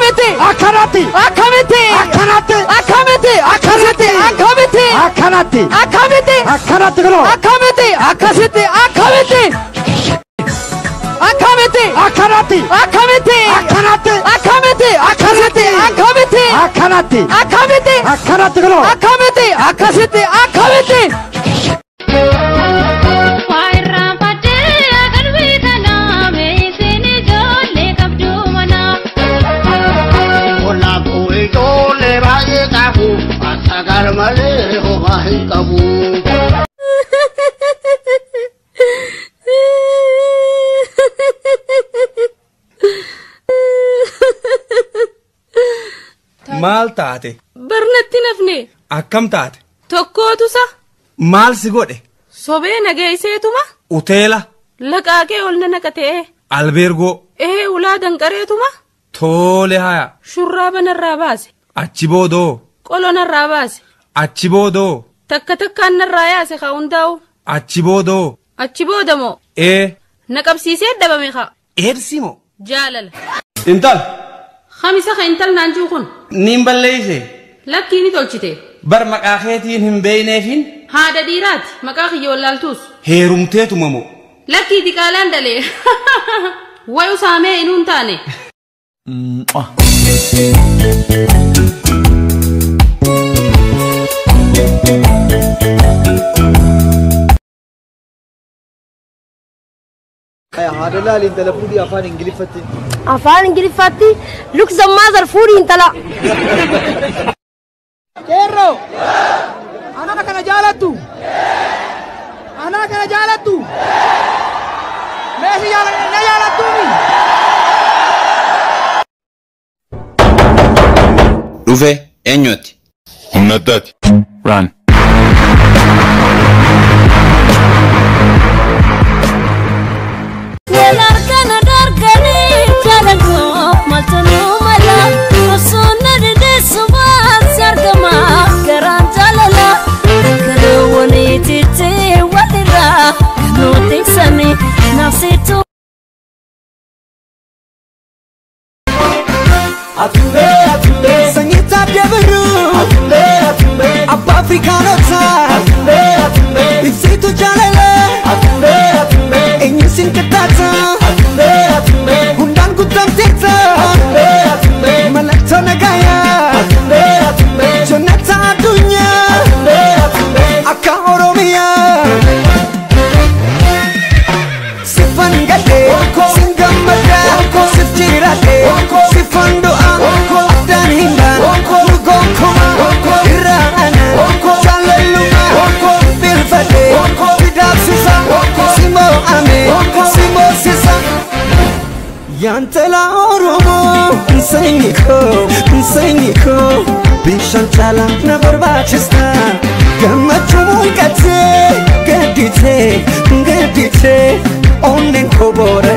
Akamete. Akanati. Akamete. Akanate. Akamete. Akasete. Akamete. Akanati. Akamete. Akanati karo. Akamete. Akasete. Akamete. Akamete. Akanati. Akamete. Akanate. Akamete. Akasete. Akamete. Akanati. Akamete. Akanati karo. Akamete. Akasete. Akamete. Male ho hai kabu Maal taate? Barnatti nafne. Akkam taate? Tokkootu sa. Maal si godhe? Sobee nageesseetuma. Uteela. Laqaaqee ol naqatee. Albeergoo. Ulaa danqareetuma. Tole haya. Shurraaba narraa baase. Achi boodoo. Qolo narraa baase. Achi boodoo. Takka takkaan narraa yaase ka hundaa'u. Achi boodoo. Achi boodamoo. Na qabsiisee dhabame ka. Eersi moo? Jaalala. Intal. Khamisa ka intal naanjuu kun. Niin balleeyse. Lakkii ni tolchite. Bar maqaa keetiin hin beeyneefin. Haadha dhiiraati maqaa kiyyoon laaltuus. Heerumteetuma moo? Lakkii diqaalaan dalee. Wayu saamee inuun taane. هذا لا اللي تلفوني أفان إنجليفتي أفان إنجليفتي لوك زمازر فوري انتلا كيرو أنا كنا جالتو أنا كنا جالتو ماشي جالتوني Rufe, eenyuuti? Humnataati. Run. Sanyita Biabaru Abba Africanota Isitu Jalele Enyisin Katata Hundan Kutam Teta Malata Nagaya Jonata Dunya Aka Oromia Sifan Gade Singamada Sifjirate Sifando Abdan Hindan Lugon Kuma Irana Jalaluma Bilfade Bidab Sisa Simo Ame Simo Sisa Yantela Oromo Nsengiko Bishan Chala Nabarbatista Gamachu Gate Gedite Onnen Kobora